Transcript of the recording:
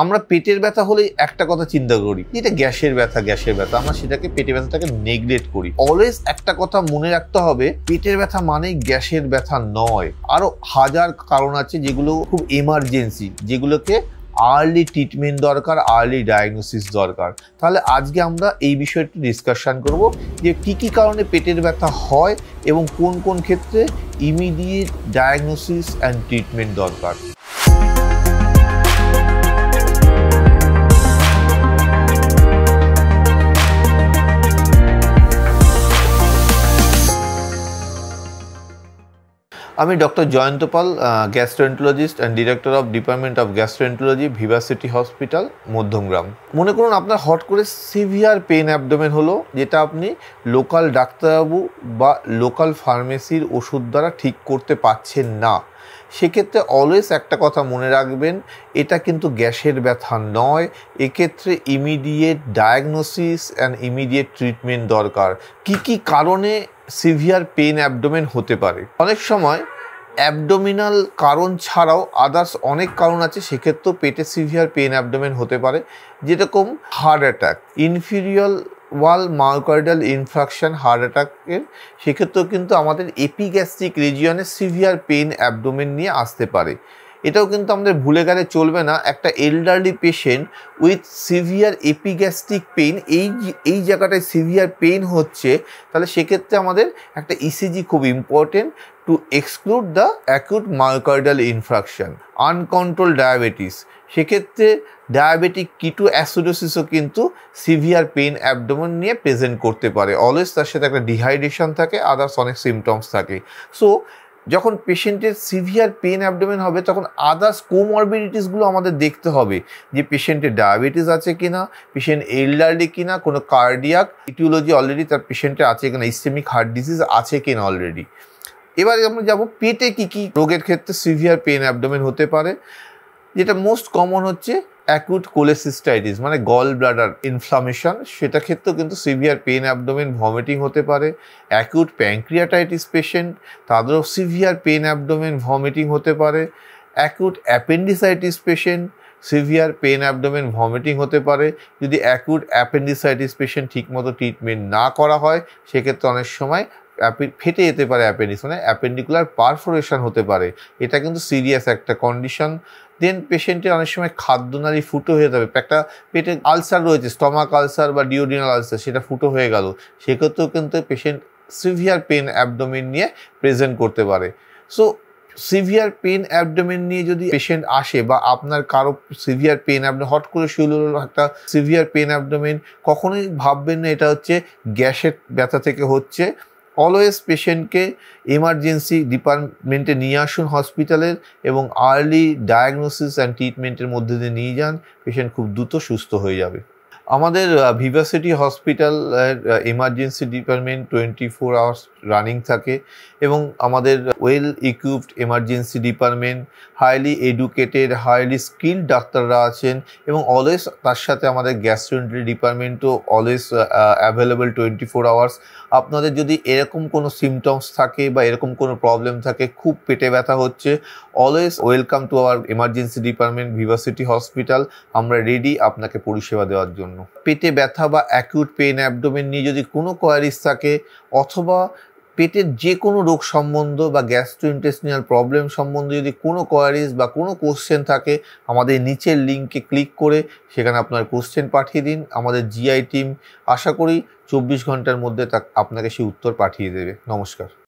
আমরা পেটের ব্যথা হলেই একটা কথা চিন্তা করি, এটা গ্যাসের ব্যথা, আমরা সেটাকে পেটের ব্যথাটাকে নেগলেক্ট করি। অলওয়েজ একটা কথা মনে রাখতে হবে, পেটের ব্যথা মানেই গ্যাসের ব্যথা নয়। আরো হাজার কারণ আছে যেগুলো খুব এমার্জেন্সি, যেগুলোকে আর্লি ট্রিটমেন্ট দরকার, আর্লি ডায়াগনোসিস দরকার। তাহলে আজকে আমরা এই বিষয়টি ডিসকাশন করব যে কি কারণে পেটের ব্যথা হয় এবং কোন কোন ক্ষেত্রে ইমিডিয়েট ডায়াগনোসিস অ্যান্ড ট্রিটমেন্ট দরকার। আমি doctor Jayanta Pal, gastroenterologist and director of department of gastroenterology, Vivacity hospital, Madhyamgram. মনে করুন আপনার হট করে সিভিয়ার পেন অ্যাবডোমেন হলো, যেটা আপনি লোকাল ডাক্তারবাবু বা লোকাল ফার্মেসির ওষুধ দ্বারা ঠিক করতে পারছেন না। সেক্ষেত্রে অলওয়েজ একটা কথা মনে রাখবেন, এটা কিন্তু গ্যাসের ব্যথা নয়। এক্ষেত্রে immediate diagnosis and immediate treatment দরকার। কি কারণে সিভিয়ার পেন অ্যাবডোমেন হতে পারে? অনেক সময় অ্যাবডোমিনাল কারণ ছাড়াও আদার্স অনেক কারণ আছে, সেক্ষেত্রেও পেটে সিভিয়ার পেন অ্যাবডোমেন হতে পারে। যেরকম হার্ট অ্যাটাক, ইনফিরিয়র ওয়াল মায়োকার্ডিয়াল ইনফ্রাকশন হার্ট অ্যাটাকের, সেক্ষেত্রেও কিন্তু আমাদের এপিগ্যাস্ট্রিক রিজিয়নে সিভিয়ার পেন অ্যাবডোমেন নিয়ে আসতে পারে। এটাও কিন্তু আমাদের ভুলে গেলে চলবে না। একটা elderly patient with severe epigastric pain, এই জায়গাটায় সিভিয়ার পেইন হচ্ছে, তাহলে সেক্ষেত্রে আমাদের একটা ইসিজি খুব important to exclude the acute myocardial infraction. Uncontrol diabetes, সেক্ষেত্রে ডায়াবেটিক কিটো অ্যাসিডোসিসও কিন্তু সিভিয়ার পেন অ্যাবডোমেন নিয়ে প্রেজেন্ট করতে পারে। অলওয়েজ তার সাথে একটা ডিহাইড্রেশন থাকে, আদার্স অনেক সিমটমস থাকে। সো যখন পেশেন্টের সিভিয়ার পেন অ্যাবডোমেন হবে, তখন আদার্স কোমরবিডিটিসগুলো আমাদের দেখতে হবে, যে পেশেন্টের ডায়াবেটিস আছে কিনা, পেশেন্ট এল্ডারলি কিনা, কোনো কার্ডিয়াক ইটিওলজি অলরেডি তার পেশেন্টের আছে কিনা, ইসকেমিক হার্ট ডিজিজ আছে কিনা অলরেডি। এবারে আমরা যাব পেটে কি রোগের ক্ষেত্রে সিভিয়ার পেন অ্যাবডোমেন হতে পারে। যেটা মোস্ট কমন হচ্ছে অ্যাকুট কোলেসিস্টাইটিস, মানে গল ব্লাডার ইনফ্লামেশন, সেটা ক্ষেত্রেও কিন্তু সিভিয়ার পেন অ্যাবডোমেন, ভমিটিং হতে পারে। অ্যাকুট প্যানক্রিয়াটাইটিস পেশেন্ট, তাদেরও সিভিয়ার পেন অ্যাবডোমেন, ভমিটিং হতে পারে। Acute appendicitis patient, severe pen abdomen, vomiting হতে পারে। যদি অ্যাকুট অ্যাপেন্ডিসাইটিস পেশেন্ট ঠিকমতো ট্রিটমেন্ট না করা হয়, সেক্ষেত্রে অনেক সময় ফেটে যেতে পারে অ্যাপেন্ডিক্স, মানে অ্যাপেন্ডিকুলার পারফোরেশন হতে পারে। এটা কিন্তু সিরিয়াস একটা কন্ডিশন। দেন পেশেন্টের অনেক সময় খাদ্যনালী ফুটো হয়ে যাবে, একটা পেটে আলসার রয়েছে, স্টমাক আলসার বা ডিওডিনাল আলসার, সেটা ফুটো হয়ে গেল, সেক্ষেত্রেও কিন্তু পেশেন্ট সিভিয়ার পেন অ্যাবডোমেন নিয়ে প্রেজেন্ট করতে পারে। সো সিভিয়ার পেন অ্যাবডোমেন নিয়ে যদি পেশেন্ট আসে বা আপনার কারো সিভিয়ার পেন অ্যাবডোমেন হট করে শুরু হলো একটা সিভিয়ার পেন অ্যাবডোমেন, কখনোই ভাববেন না এটা হচ্ছে গ্যাসের ব্যথা থেকে হচ্ছে। অলওয়েজ পেশেন্টকে এমার্জেন্সি ডিপার্টমেন্টে নিয়ে আসুন হসপিটালের, এবং আর্লি ডায়াগনোসিস অ্যান্ড ট্রিটমেন্টের মধ্যে দিয়ে নিয়ে যান, পেশেন্ট খুব দ্রুত সুস্থ হয়ে যাবে। আমাদের ভিভাসিটি হসপিটালের এমার্জেন্সি ডিপার্টমেন্ট 24 আওয়ার্স রানিং থাকে, এবং আমাদের well equipped emergency department, highly educated, highly skilled ডাক্তাররা আছেন, এবং অলওয়েজ তার সাথে আমাদের গ্যাস্ট্রোএন্টারোলজি ডিপার্টমেন্টও অলওয়েজ অ্যাভেলেবল 24 আওয়ার্স। আপনাদের যদি এরকম কোনো সিমটমস থাকে বা এরকম কোনো প্রবলেম থাকে, খুব পেটে ব্যথা হচ্ছে, always welcome to our emergency department, Vivacity hospital. আমরা রেডি আপনাকে পরিষেবা দেওয়ার জন্য। পেটে ব্যথা বা অ্যাকিউট পেন অ্যাবডোমেন নিয়ে যদি কোনো কোয়ারিজ থাকে, অথবা পেটের যে কোনো রোগ সম্বন্ধ বা গ্যাস্ট্রোইন্টেস্টিনাল প্রবলেম সম্বন্ধে যদি কোনো কোয়ারিজ বা কোনো কোশ্চেন থাকে, আমাদের নিচের লিঙ্কে ক্লিক করে সেখানে আপনার কোশ্চেন পাঠিয়ে দিন। আমাদের জিআই টিম আশা করি 24 ঘন্টার মধ্যে আপনাকে সেই উত্তর পাঠিয়ে দেবে। নমস্কার।